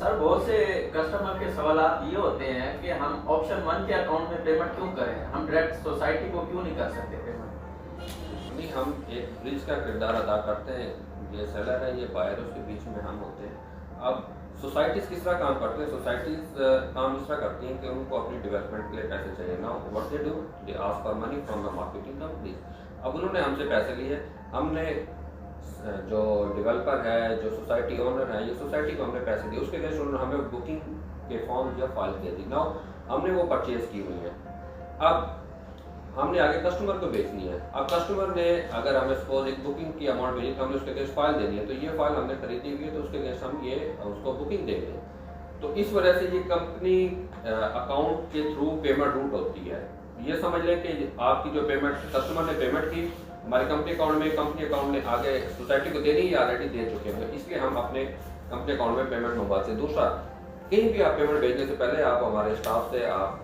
Sir बहुत से customer के सवालात ये होते हैं कि हम ऑप्शन 1 के अकाउंट में पेमेंट क्यों करें, हम डायरेक्ट सोसाइटी को क्यों नहीं कर सकते पेमेंट। नहीं, हम एक ब्रिज का किरदार अदा करते हैं। ये सेलर है, ये बायरों के बीच में हम होते हैं। अब सोसाइटीज़ किस तरह काम करते हैं? सोसाइटीज़ काम इस तरह करती हैं कि उनको अपनी डेवलपमेंट के लिए पैसे चाहिए ना। What they do, they ask for money from the marketing companies. अब उन्होंने हमसे पैसे लिए, हमने जो डेवलपर है, जो सोसाइटी ओनर है, ये सोसाइटी को हमने पैसे दिए, उसके लिए उन्होंने हमें बुकिंग के फॉर्म या फाइल दे दी ना। हमने वो परचेज की हुई है। अब हमने आगे कस्टमर को बेचनी है। अब कस्टमर ने अगर हमें सपोज एक बुकिंग की अमाउंट भेजी तो हमने उसके केस फाइल देनी है, तो ये फाइल हमने खरीदी हुई है, तो उसके केस हम ये उसको बुकिंग देंगे। तो इस वजह से ये कंपनी अकाउंट के थ्रू पेमेंट रूट होती है। ये समझ लें कि आपकी जो पेमेंट कस्टमर ने पेमेंट की हमारी कंपनी अकाउंट में, कंपनी अकाउंट ने आगे सोसाइटी को देनी ही ऑलरेडी दे चुके हैं, इसलिए हम अपने कंपनी अकाउंट में पेमेंट मंगवाते हैं। दूसरा, कहीं भी आप पेमेंट भेजने से पहले आप हमारे स्टाफ से आप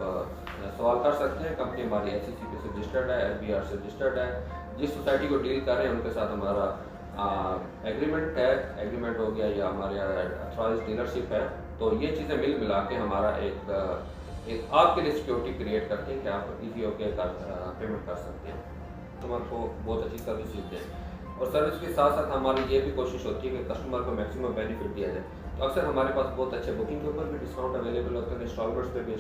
सवाल कर सकते हैं। कंपनी हमारी SCCP से रजिस्टर्ड है, SBR से रजिस्टर्ड है। जिस सोसाइटी को डील कर रहे हैं उनके साथ हमारा एग्रीमेंट है, एग्रीमेंट हो गया या हमारे अथॉराइज्ड डीलरशिप है। तो ये चीज़ें मिल मिला के हमारा एक आपके लिए सिक्योरिटी क्रिएट करते हैं कि आप इजी होकर पेमेंट कर सकते हैं। कस्टमर को बहुत अच्छी सर्विस देते हैं और सर्विस के साथ साथ हमारी ये भी कोशिश होती है कि कस्टमर को मैक्सिमम बेनिफिट दिया जाए। तो अक्सर हमारे पास बहुत अच्छे बुकिंग के ऊपर भी डिस्काउंट अवेलेबल होते हैं, इंस्टॉलमेंट्स पे भी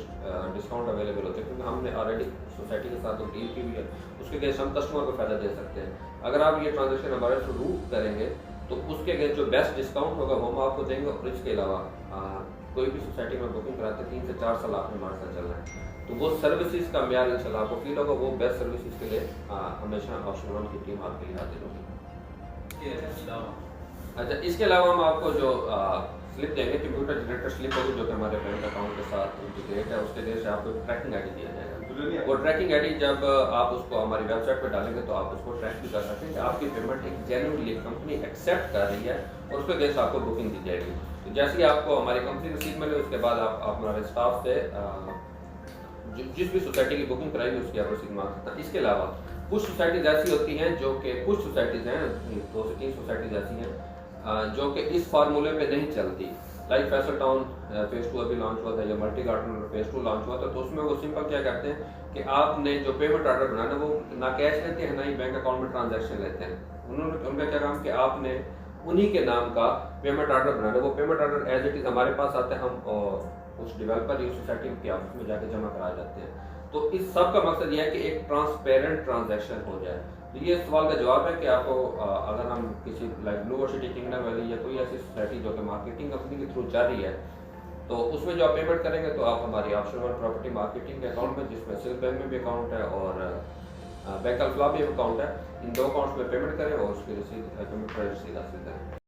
डिस्काउंट अवेलेबल होते हैं, क्योंकि हमने ऑलरेडी सोसाइटी के साथ तो डील की हुई है। उसके केस हम कस्टमर को फ़ायदा दे सकते हैं। अगर आप ये ट्रांजेक्शन हमारे थ्रू रूट करेंगे तो उसके लिए जो बेस्ट डिस्काउंट होगा वो हम आपको देंगे। और इसके अलावा कोई भी सोसाइटी में बुकिंग कराते 3 से 4 साल आपने हमारे साथ चलना है, तो वो सर्विसेज का म्यार इंशाल्लाह आपको फील होगा। वो बेस्ट सर्विसेज के लिए हमेशा ऑप्शन 1 की टीम आपके लिए हाजिर होगी। अच्छा, इसके अलावा हम आपको जो स्लिप देंगे, कंप्यूटर जनरेटर स्लिप होगी, जो कि हमारे बैंक अकाउंट के साथ इंटीग्रेट है। उसके लिए से आपको ट्रैकिंग ID दिया जाएगा। वो ट्रैकिंग ID जब आप उसको हमारी वेबसाइट पर डालेंगे तो आप उसको ट्रैक भी कर सकते हैं कि आपकी पेमेंट एक जेन्युइनली कंपनी एक्सेप्ट कर रही है और उसके लिए से आपको बुकिंग दी जाएगी। तो जैसे ही आपको हमारी कंपनी रसीद मिले उसके बाद आप हमारे स्टाफ से जिस भी सोसाइटी की बुकिंग कराएगी उसकी आप रसीद मांग सकते हैं। इसके अलावा कुछ सोसाइटीज ऐसी होती हैं जो कि कुछ सोसाइटीज़ हैं, 2 से 3 सोसाइटीज़ ऐसी हैं जो कि इस फार्मूले पे नहीं चलती। लाइक फैसल टाउन फेज़ 2 अभी लॉन्च हुआ था, या मल्टी गार्डन फेज़ 2 लॉन्च हुआ था। तो उसमें वो सिंपल क्या करते हैं कि आपने जो पेमेंट ऑर्डर बनाना वो ना कैश लेते हैं ना ही बैंक अकाउंट में ट्रांजैक्शन लेते हैं। उनका क्या काम कि आपने उन्हीं के नाम का पेमेंट ऑर्डर बनाना, वो payment order as it is हमारे पास आता है, हम उस डेवलपर या सोसाइटी के ऑफिस में जाके जमा करा जाते हैं। तो इस सब का मकसद यह है कि एक ट्रांसपेरेंट ट्रांजैक्शन हो जाए। तो ये सवाल का जवाब है कि आपको अगर हम किसी like blue city kingdom valley या कोई ऐसी सोसाइटी जो कि मार्केटिंग कंपनी के थ्रू जा रही है, तो उसमें जो आप पेमेंट करेंगे तो आप हमारी ऑप्शन 1 प्रॉपर्टी मार्केटिंग के अकाउंट में, जिसमें सिल्क बैंक में भी अकाउंट है और बैंक अल्फला भी अकाउंट है, इन 2 अकाउंट्स में पेमेंट करें और उसकी रसीद कंप्यूटर रसीद हासिल करें।